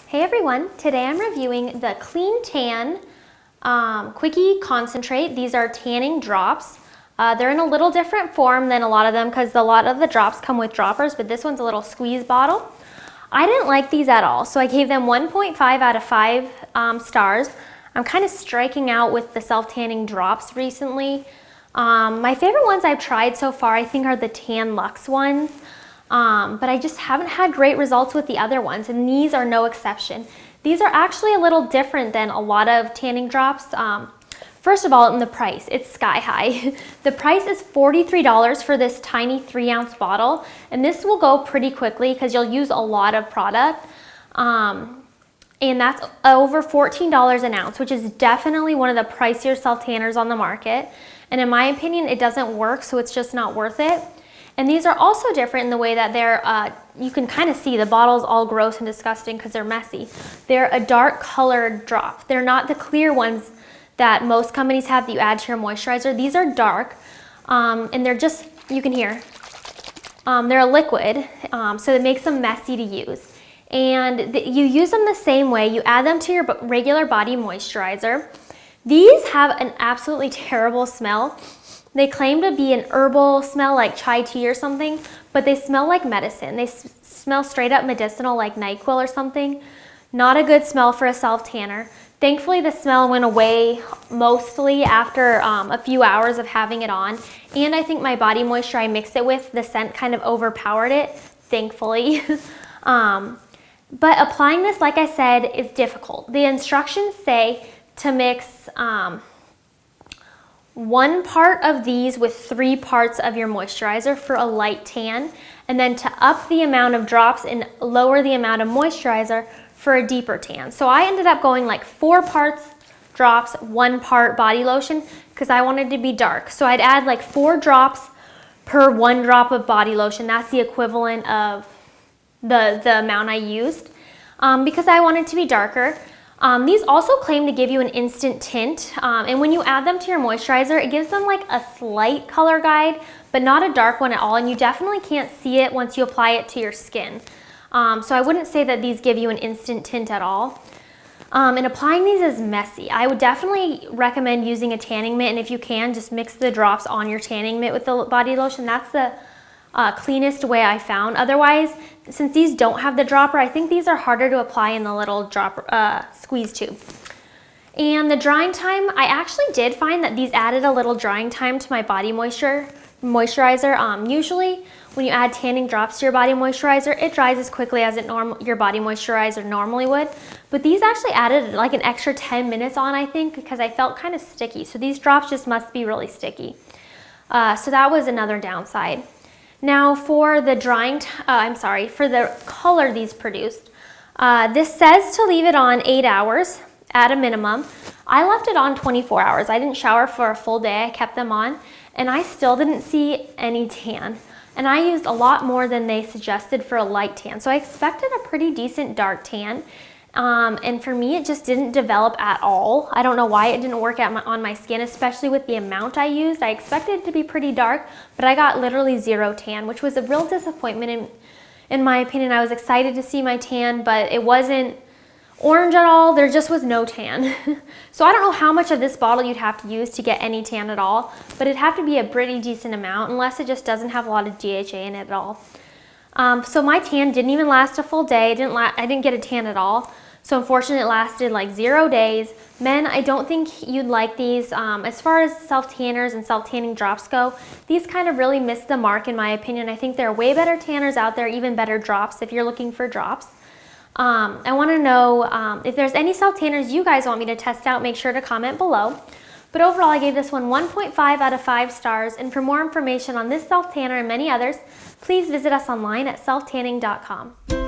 Hey everyone, today I'm reviewing the CleanTan Quickie Concentrate. These are tanning drops. They're in a little different form than a lot of them because a lot of the drops come with droppers, but this one's a little squeeze bottle. I didn't like these at all, so I gave them 1.5 out of 5 stars. I'm kind of striking out with the self-tanning drops recently. My favorite ones I've tried so far I think are the Tan Luxe ones. But I just haven't had great results with the other ones, and these are no exception. These are actually a little different than a lot of tanning drops. First of all, in the price, it's sky high. The price is $43 for this tiny 3-ounce bottle, and this will go pretty quickly because you'll use a lot of product. And that's over $14 an ounce, which is definitely one of the pricier self-tanners on the market. And in my opinion, it doesn't work, so it's just not worth it. And these are also different in the way that they're, you can kind of see the bottle's all gross and disgusting because they're messy. They're a dark colored drop. They're not the clear ones that most companies have that you add to your moisturizer. These are dark, and they're just, you can hear, they're a liquid, so it makes them messy to use. And you use them the same way. You add them to your regular body moisturizer. These have an absolutely terrible smell. They claim to be an herbal smell like chai tea or something, but they smell like medicine. They smell straight up medicinal like NyQuil or something. Not a good smell for a self-tanner. Thankfully, the smell went away mostly after a few hours of having it on. And I think my body moisture I mixed it with, the scent kind of overpowered it, thankfully. But applying this, like I said, is difficult. The instructions say to mix 1 part of these with 3 parts of your moisturizer for a light tan, and then to up the amount of drops and lower the amount of moisturizer for a deeper tan. So I ended up going like 4 parts drops, 1 part body lotion because I wanted to be dark. So I'd add like 4 drops per 1 drop of body lotion. That's the equivalent of the amount I used because I wanted to be darker. These also claim to give you an instant tint, and when you add them to your moisturizer, it gives them like a slight color guide, but not a dark one at all, and you definitely can't see it once you apply it to your skin. So I wouldn't say that these give you an instant tint at all. And applying these is messy. I would definitely recommend using a tanning mitt, and if you can, just mix the drops on your tanning mitt with the body lotion. That's the cleanest way I found. Otherwise, since these don't have the dropper, I think these are harder to apply in the little dropper squeeze tube. And the drying time, I actually did find that these added a little drying time to my body moisturizer. Usually when you add tanning drops to your body moisturizer, it dries as quickly as your body moisturizer normally would. But these actually added like an extra 10 minutes on, I think, because I felt kind of sticky. So these drops just must be really sticky. So that was another downside. Now for the for the color these produced, this says to leave it on 8 hours at a minimum. I left it on 24 hours. I didn't shower for a full day. I kept them on, and I still didn't see any tan. And I used a lot more than they suggested for a light tan. So I expected a pretty decent dark tan. And for me, it just didn't develop at all. I don't know why it didn't work on my skin, especially with the amount I used. I expected it to be pretty dark, but I got literally 0 tan, which was a real disappointment in my opinion. I was excited to see my tan, but it wasn't orange at all. There just was no tan. So I don't know how much of this bottle you'd have to use to get any tan at all, but it'd have to be a pretty decent amount unless it just doesn't have a lot of DHA in it at all. So my tan didn't even last a full day. I didn't get a tan at all. So unfortunately, it lasted like 0 days. Men, I don't think you'd like these. As far as self-tanners and self-tanning drops go, these kind of really missed the mark in my opinion. I think there are way better tanners out there, even better drops if you're looking for drops. I want to know if there's any self-tanners you guys want me to test out, make sure to comment below. But overall, I gave this one 1.5 out of 5 stars. And for more information on this self-tanner and many others, please visit us online at SelfTanning.com.